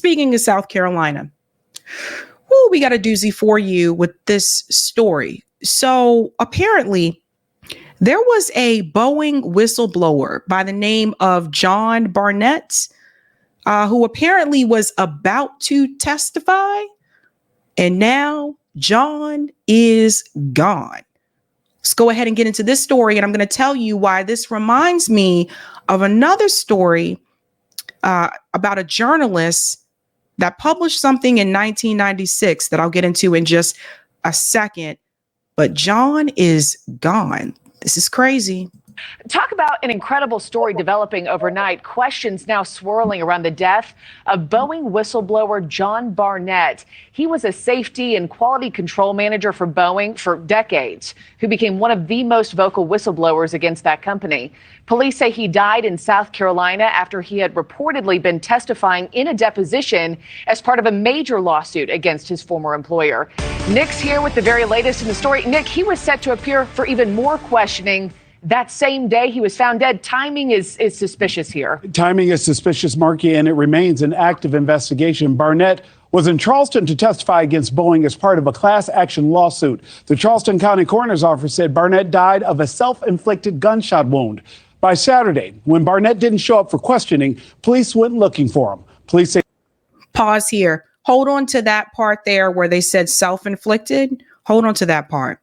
Speaking of South Carolina, we got a doozy for you with this story. So apparently there was a Boeing whistleblower by the name of John Barnett, who apparently was about to testify. And now John is gone. Let's go ahead and get into this story. And I'm going to tell you why this reminds me of another story about a journalist that published something in 1996 that I'll get into in just a second. But John is gone. This is crazy. Talk about an incredible story developing overnight. Questions now swirling around the death of Boeing whistleblower John Barnett. He was a safety and quality control manager for Boeing for decades, who became one of the most vocal whistleblowers against that company. Police say he died in South Carolina after he had reportedly been testifying in a deposition as part of a major lawsuit against his former employer. Nick's here with the very latest in the story. Nick, he was set to appear for even more questioning that same day he was found dead. Timing is suspicious here. Timing is suspicious, Marky, and it remains an active investigation. Barnett was in Charleston to testify against Boeing as part of a class action lawsuit. The Charleston County Coroner's Office said Barnett died of a self-inflicted gunshot wound. By Saturday, when Barnett didn't show up for questioning, police went looking for him. Police say... Pause here. Hold on to that part there where they said self-inflicted. Hold on to that part.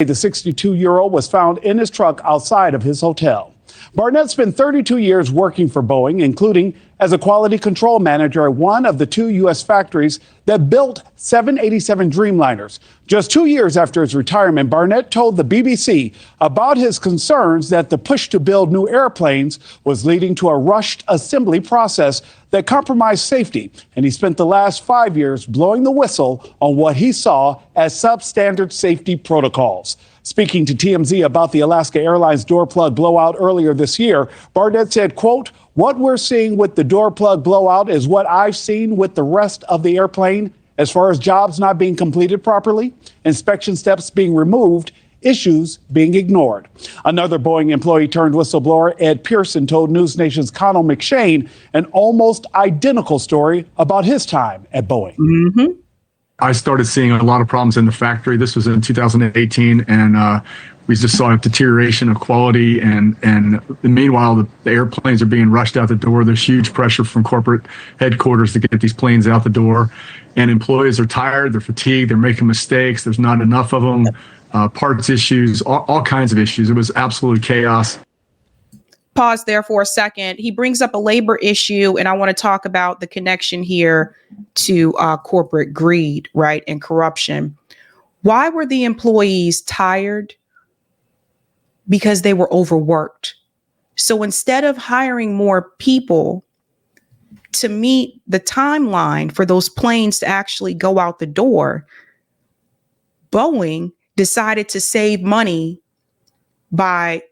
The 62-year-old was found in his truck outside of his hotel. Barnett spent 32 years working for Boeing, including as a quality control manager at one of the two U.S. factories that built 787 Dreamliners. Just 2 years after his retirement, Barnett told the BBC about his concerns that the push to build new airplanes was leading to a rushed assembly process that compromised safety. And he spent the last 5 years blowing the whistle on what he saw as substandard safety protocols. Speaking to TMZ about the Alaska Airlines door plug blowout earlier this year, Barnett said, quote, "What we're seeing with the door plug blowout is what I've seen with the rest of the airplane as far as jobs not being completed properly, inspection steps being removed, issues being ignored." Another Boeing employee turned whistleblower, Ed Pearson, told News Nation's Connell McShane an almost identical story about his time at Boeing. Mm-hmm. I started seeing a lot of problems in the factory. This was in 2018, and we just saw a deterioration of quality. And meanwhile, the airplanes are being rushed out the door. There's huge pressure from corporate headquarters to get these planes out the door. And employees are tired, they're fatigued, they're making mistakes. There's not enough of them, parts issues, all kinds of issues. It was absolute chaos. Pause there for a second. He brings up a labor issue, and I want to talk about the connection here to corporate greed, right, and corruption. Why were the employees tired? Because they were overworked. So instead of hiring more people to meet the timeline for those planes to actually go out the door, Boeing decided to save money by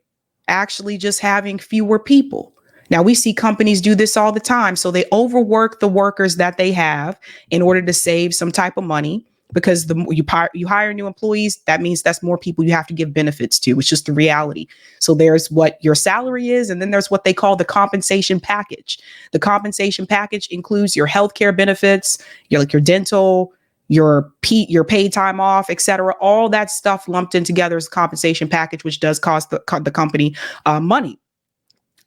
actually just having fewer people. Now, we see companies do this all the time. So they overwork the workers that they have in order to save some type of money, because you hire new employees, that means that's more people you have to give benefits to. It's just the reality. So there's what your salary is, and then there's what they call the compensation package. The compensation package includes your healthcare benefits, your dental, your paid time off, et cetera. All that stuff lumped in together is a compensation package, which does cost the company money.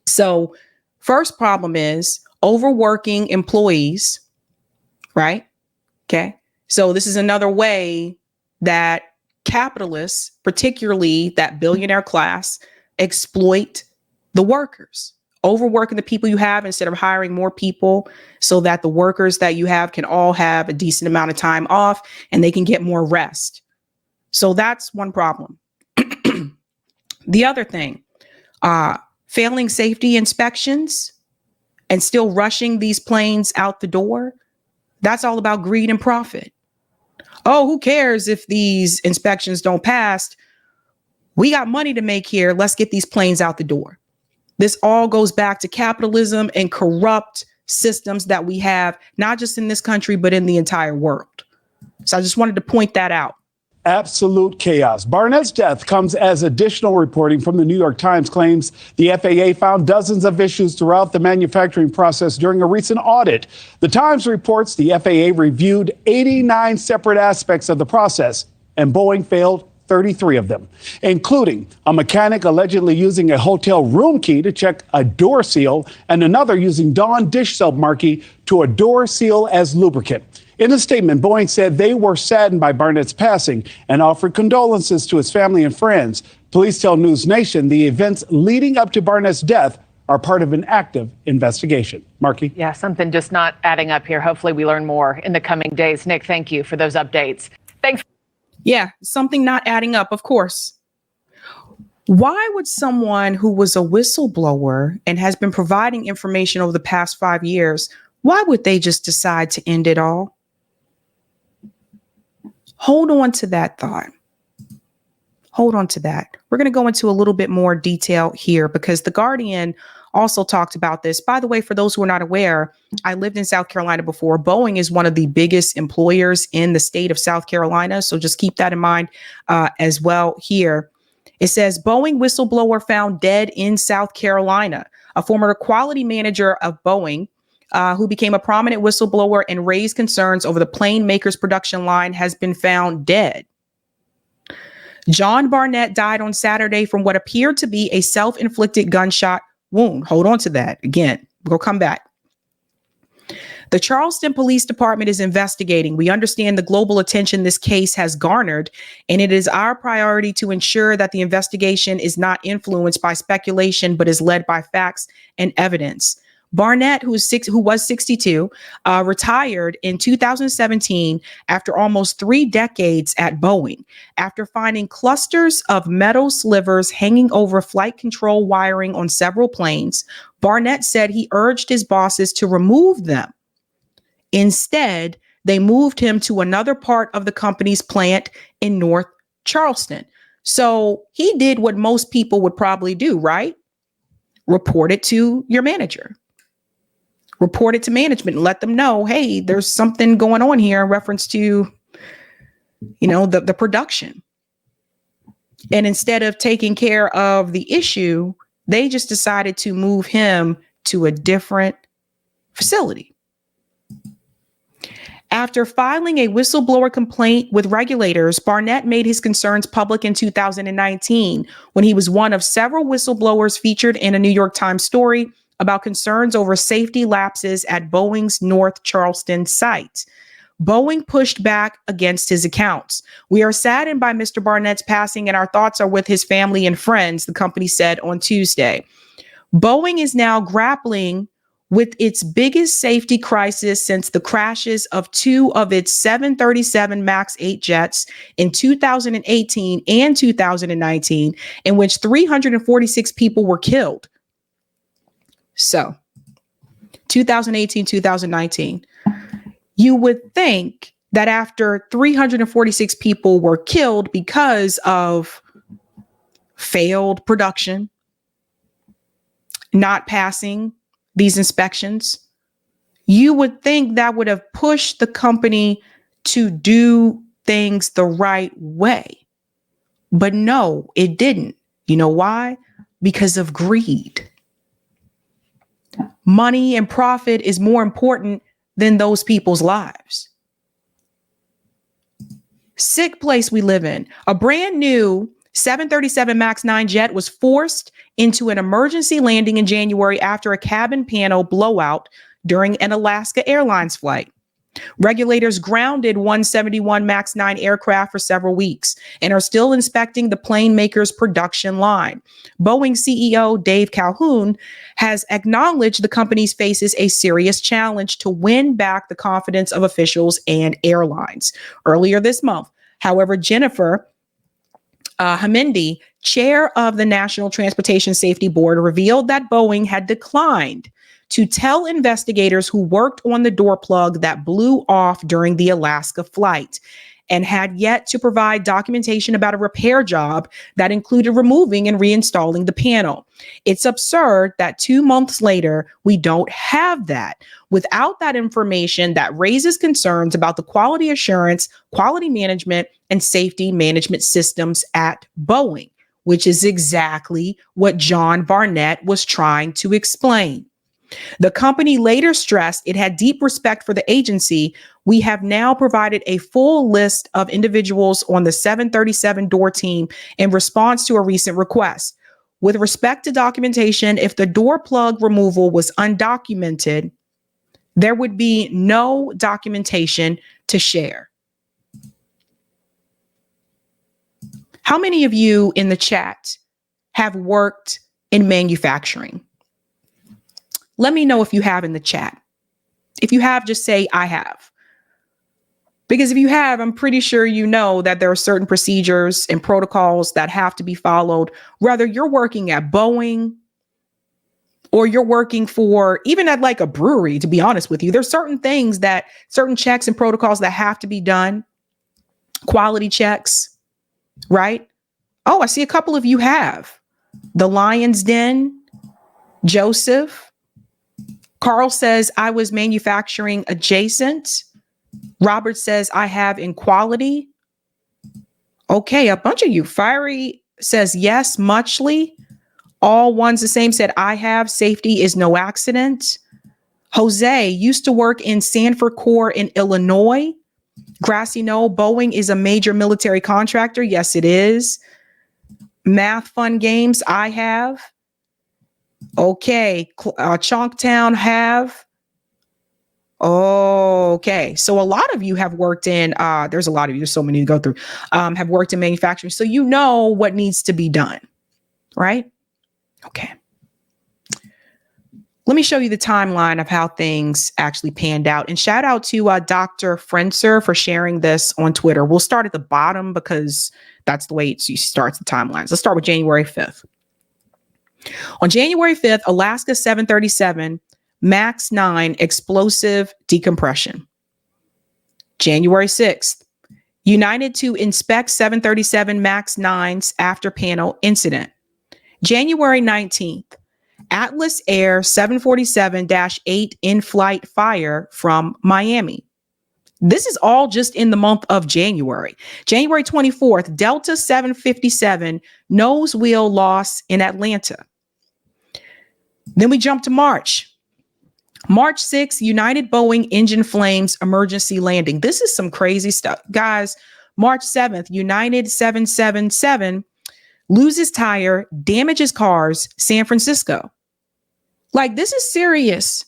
So first problem is overworking employees, right? Okay. So this is another way that capitalists, particularly that billionaire class, exploit the workers, overworking the people you have instead of hiring more people so that the workers that you have can all have a decent amount of time off and they can get more rest. So that's one problem. The other thing, failing safety inspections and still rushing these planes out the door. That's all about greed and profit. Oh, who cares if these inspections don't pass? We got money to make here. Let's get these planes out the door. This all goes back to capitalism and corrupt systems that we have, not just in this country, but in the entire world. So I just wanted to point that out. absolute chaos. Barnett's death comes as additional reporting from the New York Times claims the FAA found dozens of issues throughout the manufacturing process during a recent audit. The Times reports the FAA reviewed 89 separate aspects of the process, and Boeing failed 33 of them, including a mechanic allegedly using a hotel room key to check a door seal and another using Dawn dish soap marquee to a door seal as lubricant. In a statement, Boeing said they were saddened by Barnett's passing and offered condolences to his family and friends. Police tell News Nation the events leading up to Barnett's death are part of an active investigation. Marky? Yeah, something just not adding up here. Hopefully we learn more in the coming days. Nick, thank you for those updates. Thanks. Yeah, something not adding up, of course. Why would someone who was a whistleblower and has been providing information over the past 5 years, why would they just decide to end it all? Hold on to that thought. Hold on to that. We're going to go into a little bit more detail here because The Guardian also talked about this. By the way, for those who are not aware, I lived in South Carolina before. Boeing is one of the biggest employers in the state of South Carolina. So just keep that in mind as well here. It says Boeing whistleblower found dead in South Carolina. A former quality manager of Boeing who became a prominent whistleblower and raised concerns over the plane maker's production line has been found dead. John Barnett died on Saturday from what appeared to be a self-inflicted gunshot wound. Hold on to that. Again, we'll come back. The Charleston Police Department is investigating. We understand the global attention this case has garnered, and it is our priority to ensure that the investigation is not influenced by speculation, but is led by facts and evidence. Barnett, who was 62, retired in 2017 after almost 3 decades at Boeing. After finding clusters of metal slivers hanging over flight control wiring on several planes, Barnett said he urged his bosses to remove them. Instead, they moved him to another part of the company's plant in North Charleston. So he did what most people would probably do, right? Report it to your manager. Report it to management and let them know, hey, there's something going on here in reference to, the production. And instead of taking care of the issue, they just decided to move him to a different facility. After filing a whistleblower complaint with regulators, Barnett made his concerns public in 2019 when he was one of several whistleblowers featured in a New York Times story about concerns over safety lapses at Boeing's North Charleston site. Boeing pushed back against his accounts. We are saddened by Mr. Barnett's passing and our thoughts are with his family and friends, the company said on Tuesday. Boeing is now grappling with its biggest safety crisis since the crashes of 2 of its 737 MAX 8 jets in 2018 and 2019, in which 346 people were killed. So 2018, 2019, you would think that after 346 people were killed because of failed production, not passing these inspections, you would think that would have pushed the company to do things the right way. But no, it didn't. You know why? Because of greed. Money and profit is more important than those people's lives. Sick place we live in. A brand new 737 MAX 9 jet was forced into an emergency landing in January after a cabin panel blowout during an Alaska Airlines flight. Regulators grounded 171 MAX 9 aircraft for several weeks and are still inspecting the plane maker's production line. Boeing CEO Dave Calhoun has acknowledged the company faces a serious challenge to win back the confidence of officials and airlines. Earlier this month, however, Jennifer Hamendi, chair of the National Transportation Safety Board, revealed that Boeing had declined to tell investigators who worked on the door plug that blew off during the Alaska flight. and had yet to provide documentation about a repair job that included removing and reinstalling the panel. It's absurd that 2 months later, we don't have that. Without that information, that raises concerns about the quality assurance, quality management, and safety management systems at Boeing, which is exactly what John Barnett was trying to explain. The company later stressed it had deep respect for the agency. We have now provided a full list of individuals on the 737 door team in response to a recent request. With respect to documentation, if the door plug removal was undocumented, there would be no documentation to share. How many of you in the chat have worked in manufacturing? Let me know if you have in the chat. If you have, just say, I have. Because if you have, I'm pretty sure you know that there are certain procedures and protocols that have to be followed, whether you're working at Boeing or you're working for, even at like a brewery, to be honest with you. There's certain things that, certain checks and protocols that have to be done. Quality checks, right? Oh, I see a couple of you have. The Lion's Den, Joseph. Carl says, I was manufacturing adjacent. Robert says, I have in quality. Okay, a bunch of you. Fiery says, yes, muchly. All ones the same said, I have. Safety is no accident. Jose used to work in Sanford Corps in Illinois. Grassy Knoll, Boeing is a major military contractor. Yes, it is. Math Fun Games, I have. Okay, Chonktown have. Okay, so a lot of you have worked in, there's a lot of you, there's so many to go through, have worked in manufacturing. So you know what needs to be done, right? Okay. Let me show you the timeline of how things actually panned out. And shout out to Dr. Frenzer for sharing this on Twitter. We'll start at the bottom because that's the way it starts the timelines. Let's start with January 5th. On January 5th, Alaska 737 MAX 9 explosive decompression. January 6th, United to inspect 737 MAX 9's after panel incident. January 19th, Atlas Air 747-8 in-flight fire from Miami. This is all just in the month of January. January 24th, Delta 757 nose wheel loss in Atlanta. Then we jump to March. March 6th, United Boeing engine flames emergency landing. This is some crazy stuff. Guys, March 7th, United 777 loses tire, damages cars, San Francisco. Like, this is serious.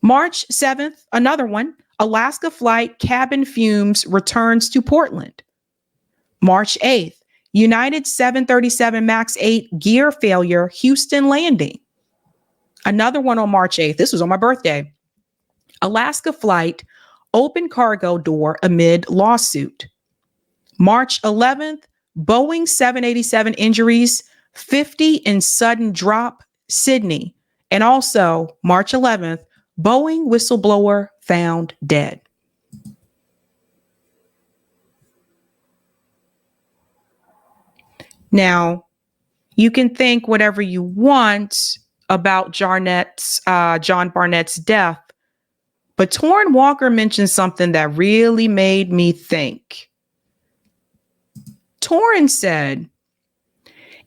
March 7th, another one, Alaska flight cabin fumes returns to Portland. March 8th, United 737 MAX 8 gear failure, Houston landing. Another one on March 8th. This was on my birthday. Alaska flight, open cargo door amid lawsuit. March 11th, Boeing 787 injuries, 50 in sudden drop, Sydney. And also March 11th, Boeing whistleblower found dead. Now, you can think whatever you want about John Barnett's death, but Torrin Walker mentioned something that really made me think. Torrin said,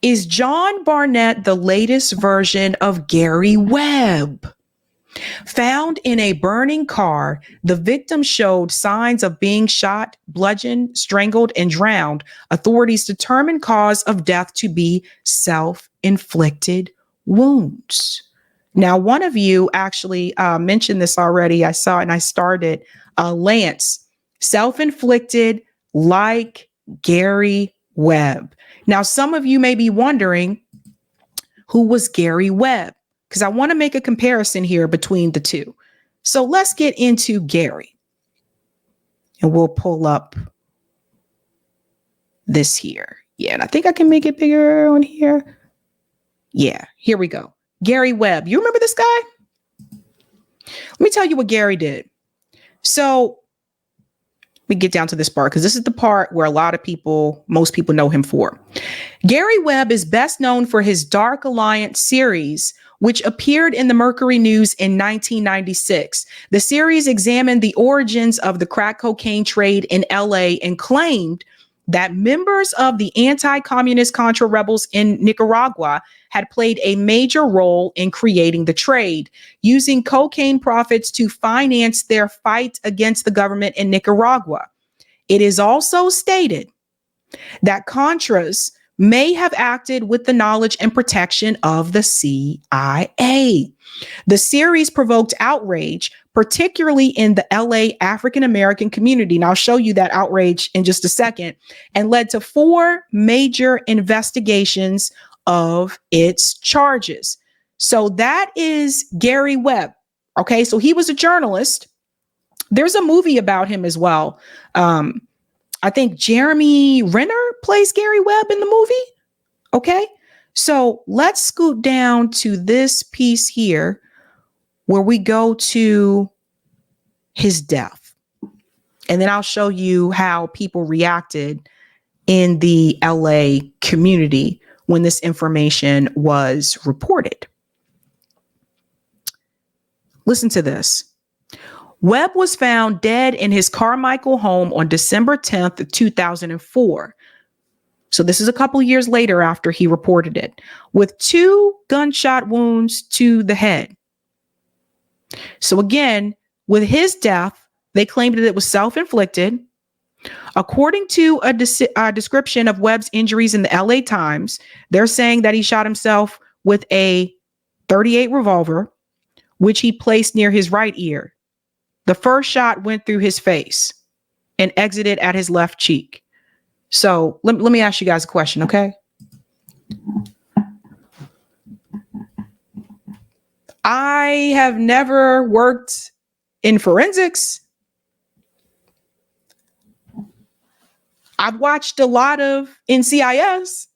is John Barnett the latest version of Gary Webb? Found in a burning car, the victim showed signs of being shot, bludgeoned, strangled, and drowned. Authorities determined cause of death to be self-inflicted wounds. Now, one of you actually mentioned this already. I saw it and I started. Lance, self-inflicted like Gary Webb. Now, some of you may be wondering, who was Gary Webb? Because I want to make a comparison here between the two. So let's get into Gary. And we'll pull up this here. Yeah, and I think I can make it bigger on here. Yeah, here we go. Gary Webb. You remember this guy? Let me tell you what Gary did. So me get down to this part because this is the part where most people know him for. Gary Webb is best known for his Dark Alliance series, which appeared in the Mercury News in 1996. The series examined the origins of the crack cocaine trade in LA and claimed that members of the anti-communist Contra rebels in Nicaragua had played a major role in creating the trade, using cocaine profits to finance their fight against the government in Nicaragua. It is also stated that Contras may have acted with the knowledge and protection of the CIA. The series provoked outrage, particularly in the LA African American community. And I'll show you that outrage in just a second, and led to 4 major investigations of its charges. So that is Gary Webb. Okay, so he was a journalist. There's a movie about him as well. I think Jeremy Renner plays Gary Webb in the movie. Okay, so let's scoot down to this piece here where we go to his death. And then I'll show you how people reacted in the LA community when this information was reported. Listen to this. Webb was found dead in his Carmichael home on December 10th, 2004. So this is a couple years later after he reported it, with 2 gunshot wounds to the head. So again, with his death, they claimed that it was self-inflicted. According to a description of Webb's injuries in the LA Times, they're saying that he shot himself with a .38 revolver, which he placed near his right ear. The first shot went through his face and exited at his left cheek. So let me ask you guys a question, okay? I have never worked in forensics. I've watched a lot of NCIS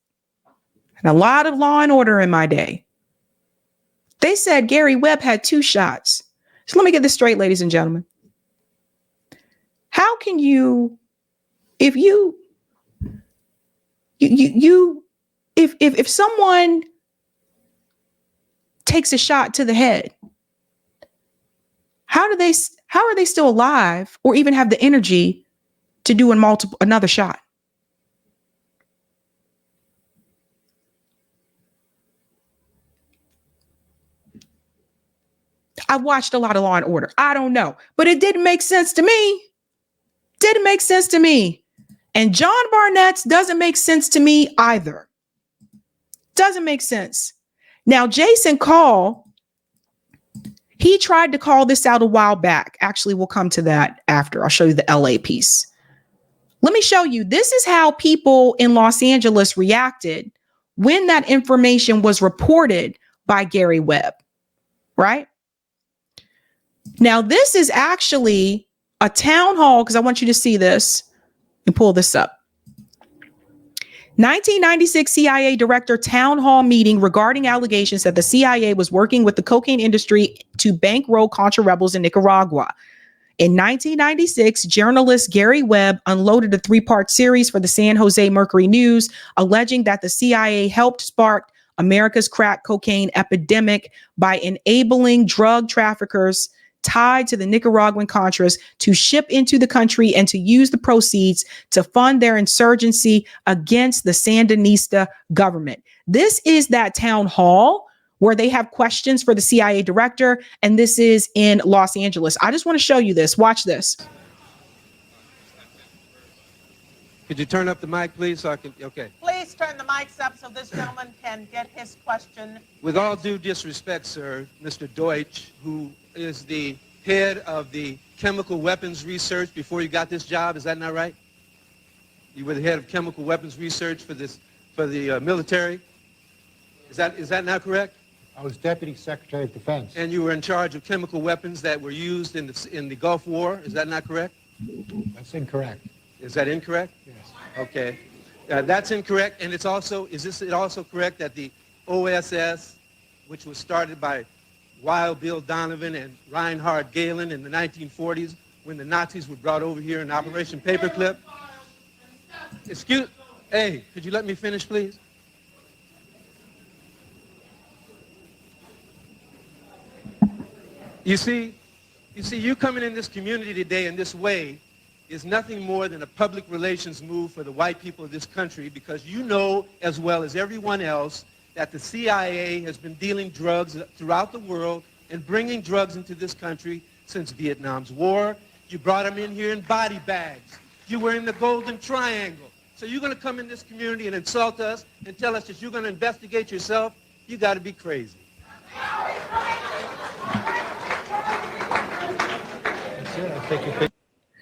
and a lot of Law and Order in my day. They said Gary Webb had 2 shots. So let me get this straight, ladies and gentlemen. How can you, if someone takes a shot to the head, how are they still alive or even have the energy to do another shot? I watched a lot of Law and Order. I don't know, but it didn't make sense to me. Didn't make sense to me. And John Barnett's doesn't make sense to me either. Doesn't make sense. Now, Jason Call, he tried to call this out a while back. Actually, we'll come to that after. I'll show you the LA piece. Let me show you. This is how people in Los Angeles reacted when that information was reported by Gary Webb, right? Now, this is actually a town hall, because I want you to see this and pull this up. 1996 CIA director town hall meeting regarding allegations that the CIA was working with the cocaine industry to bankroll Contra rebels in Nicaragua. In 1996, journalist Gary Webb unloaded a 3-part series for the San Jose Mercury News, alleging that the CIA helped spark America's crack cocaine epidemic by enabling drug traffickers tied to the Nicaraguan Contras to ship into the country and to use the proceeds to fund their insurgency against the Sandinista government. This is that town hall where they have questions for the CIA director, and this is in Los Angeles. I just want to show you this. Watch this. Could you turn up the mic, please, so I can, okay. Please turn the mics up so this gentleman can get his question. With all due disrespect, sir, Mr. Deutsch, who is the head of the chemical weapons research before you got this job, is that not right? You were the head of chemical weapons research for the military. Is that not correct? I was Deputy Secretary of Defense. And you were in charge of chemical weapons that were used in the Gulf War. Is that not correct? That's incorrect. Is that incorrect? Yes. Okay. That's incorrect. And is it also correct that the OSS, which was started by Wild Bill Donovan and Reinhard Galen in the 1940s, when the Nazis were brought over here in Operation Paperclip. Hey, could you let me finish, please? You see, you coming in this community today in this way is nothing more than a public relations move for the white people of this country, because you know as well as everyone else that the CIA has been dealing drugs throughout the world and bringing drugs into this country since Vietnam's war. You brought them in here in body bags. You were in the Golden Triangle. So you're going to come in this community and insult us and tell us that you're going to investigate yourself? You got to be crazy.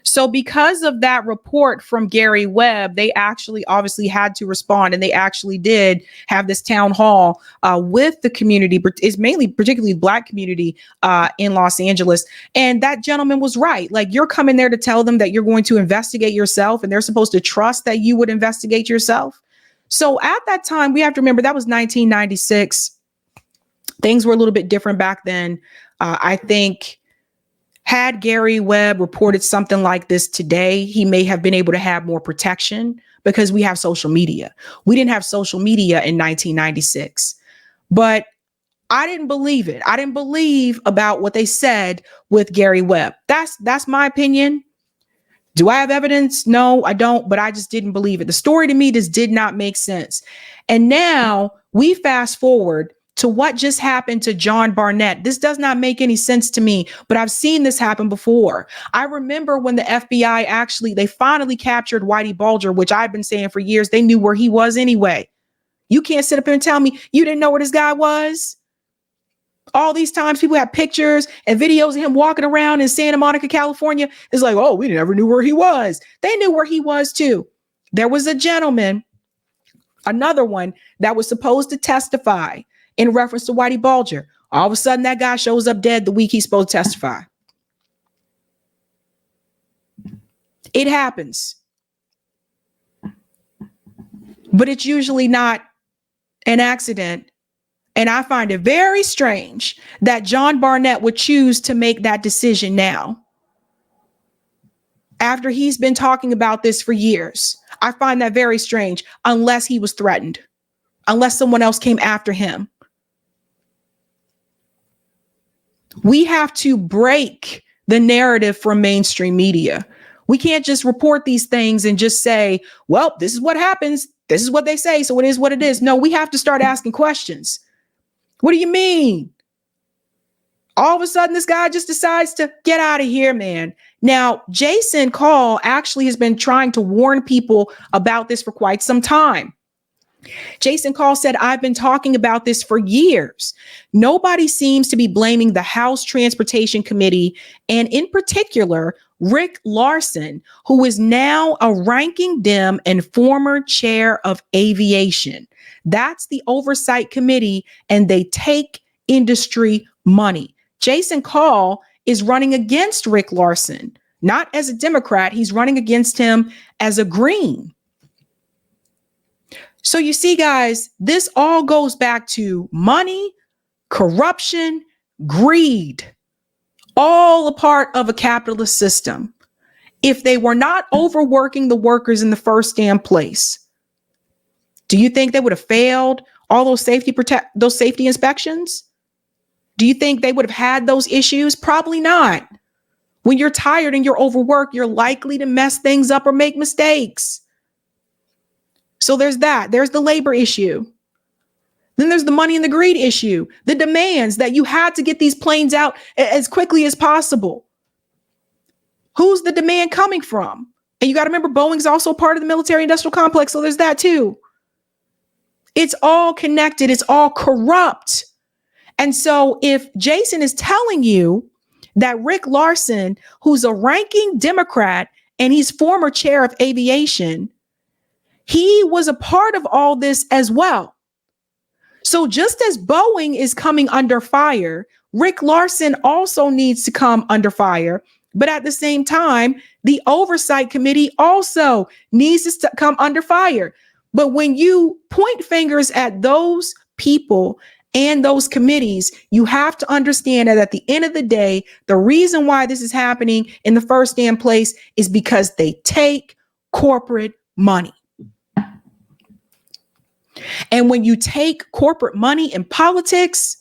So because of that report from Gary Webb, they actually obviously had to respond, and they actually did have this town hall with the community. It's mainly particularly Black community in Los Angeles. And that gentleman was right. Like, you're coming there to tell them that you're going to investigate yourself, and they're supposed to trust that you would investigate yourself. So at that time, we have to remember that was 1996. Things were a little bit different back then. I think had Gary Webb reported something like this today, he may have been able to have more protection because we have social media. We didn't have social media in 1996, but I didn't believe it. I didn't believe about what they said with Gary Webb. That's my opinion. Do I have evidence? No, I don't, but I just didn't believe it. The story to me just did not make sense. And now we fast forward to what just happened to John Barnett. This does not make any sense to me, but I've seen this happen before. I remember when the FBI they finally captured Whitey Bulger, which I've been saying for years. They knew where he was anyway. You can't sit up here and tell me you didn't know where this guy was. All these times people have pictures and videos of him walking around in Santa Monica, California. It's like, oh, we never knew where he was. They knew where he was too. There was a gentleman, another one, that was supposed to testify in reference to Whitey Bulger. All of a sudden, that guy shows up dead the week he's supposed to testify. It happens. But it's usually not an accident. And I find it very strange that John Barnett would choose to make that decision now, after he's been talking about this for years. I find that very strange, unless he was threatened, unless someone else came after him. We have to break the narrative from mainstream media. We can't just report these things and just say, well, this is what happens. This is what they say, so it is what it is. No, we have to start asking questions. What do you mean? All of a sudden, this guy just decides to get out of here, man. Now, Jason Call actually has been trying to warn people about this for quite some time. Jason Call said, I've been talking about this for years. Nobody seems to be blaming the House Transportation Committee, and in particular, Rick Larsen, who is now a ranking Dem and former chair of aviation. That's the oversight committee, and they take industry money. Jason Call is running against Rick Larsen, not as a Democrat. He's running against him as a Green. So you see, guys, this all goes back to money, corruption, greed, all a part of a capitalist system. If they were not overworking the workers in the first damn place, do you think they would have failed all those safety inspections? Do you think they would have had those issues? Probably not. When you're tired and you're overworked, you're likely to mess things up or make mistakes. So there's that. There's the labor issue. Then there's the money and the greed issue, the demands that you had to get these planes out as quickly as possible. Who's the demand coming from? And you got to remember, Boeing's also part of the military industrial complex. So there's that too. It's all connected. It's all corrupt. And so if Jason is telling you that Rick Larsen, who's a ranking Democrat and he's former chair of aviation, he was a part of all this as well. So just as Boeing is coming under fire, Rick Larsen also needs to come under fire. But at the same time, the oversight committee also needs to come under fire. But when you point fingers at those people and those committees, you have to understand that at the end of the day, the reason why this is happening in the first damn place is because they take corporate money. And when you take corporate money in politics,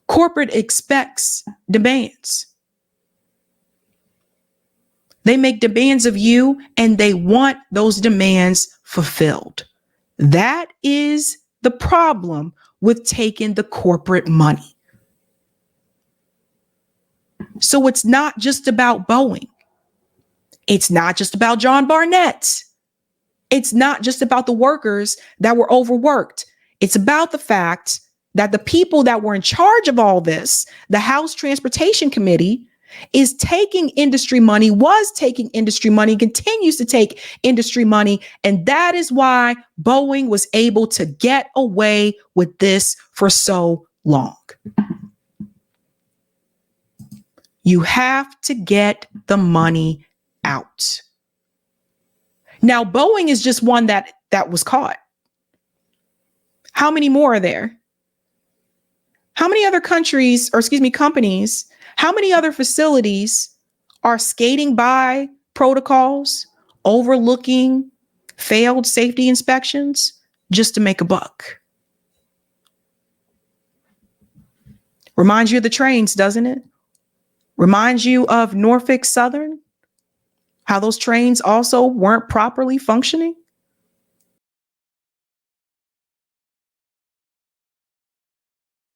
corporate expects demands. They make demands of you and they want those demands fulfilled. That is the problem with taking the corporate money. So it's not just about Boeing. It's not just about John Barnett. It's not just about the workers that were overworked. It's about the fact that the people that were in charge of all this, the House Transportation Committee, is taking industry money, was taking industry money, continues to take industry money. And that is why Boeing was able to get away with this for so long. You have to get the money out. Now, Boeing is just one that was caught. How many more are there? How many other companies, how many other facilities are skating by protocols, overlooking failed safety inspections just to make a buck? Reminds you of the trains, doesn't it? Reminds you of Norfolk Southern, how those trains also weren't properly functioning.